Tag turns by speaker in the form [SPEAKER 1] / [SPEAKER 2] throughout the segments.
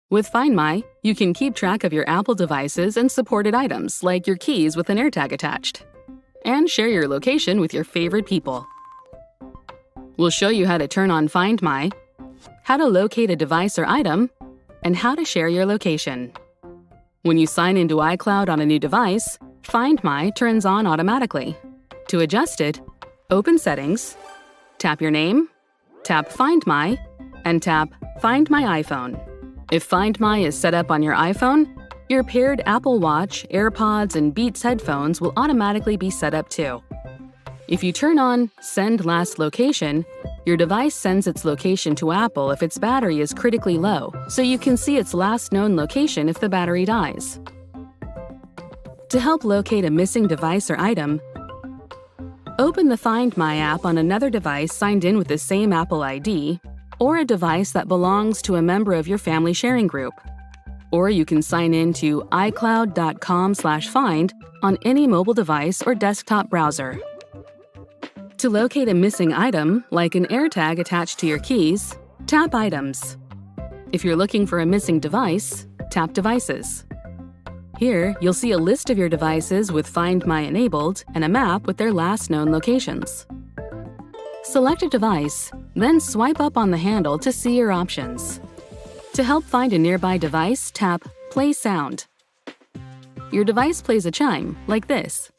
[SPEAKER 1] With Find My, you can keep track of your Apple devices and supported items like your keys with an AirTag attached, and share your location with your favorite people. We'll show you how to turn on Find My, how to locate a device or item, and how to share your location. When you sign into iCloud on a new device, Find My turns on automatically. To adjust it, open Settings, tap your name, tap Find My, and tap Find My iPhone. If Find My is set up on your iPhone, your paired Apple Watch, AirPods, and Beats headphones will automatically be set up too. If you turn on Send Last Location, your device sends its location to Apple if its battery is critically low, so you can see its last known location if the battery dies. To help locate a missing device or item, open the Find My app on another device signed in with the same Apple ID, or a device that belongs to a member of your family sharing group. Or you can sign in to iCloud.com/find on any mobile device or desktop browser. To locate a missing item, like an AirTag attached to your keys, tap Items. If you're looking for a missing device, tap Devices. Here, you'll see a list of your devices with Find My enabled and a map with their last known locations. Select a device, then swipe up on the handle to see your options. To help find a nearby device, tap Play Sound. Your device plays a chime, like this.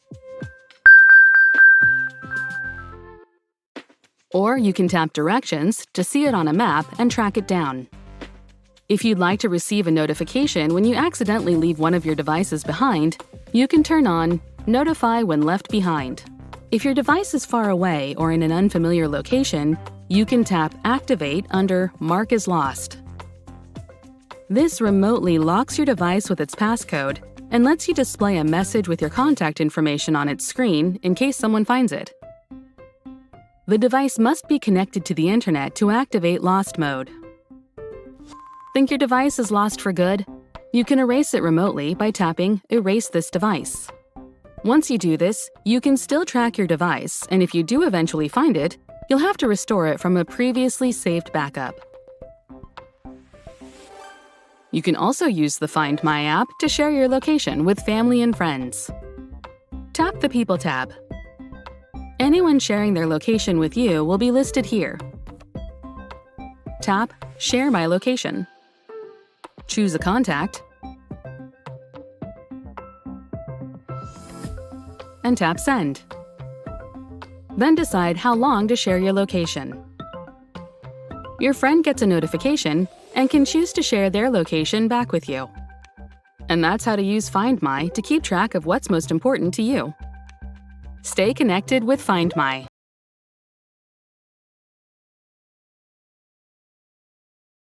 [SPEAKER 1] Or you can tap Directions to see it on a map and track it down. If you'd like to receive a notification when you accidentally leave one of your devices behind, you can turn on Notify When Left Behind. If your device is far away or in an unfamiliar location, you can tap Activate under Mark as Lost. This remotely locks your device with its passcode and lets you display a message with your contact information on its screen in case someone finds it. The device must be connected to the internet to activate Lost Mode. Think your device is lost for good? You can erase it remotely by tapping Erase this device. Once you do this, you can still track your device, and if you do eventually find it, you'll have to restore it from a previously saved backup. You can also use the Find My app to share your location with family and friends. Tap the People tab. Anyone sharing their location with you will be listed here. Tap Share My Location. Choose a contact, and tap Send. Then decide how long to share your location. Your friend gets a notification and can choose to share their location back with you. And that's how to use Find My to keep track of what's most important to you. Stay connected with Find My.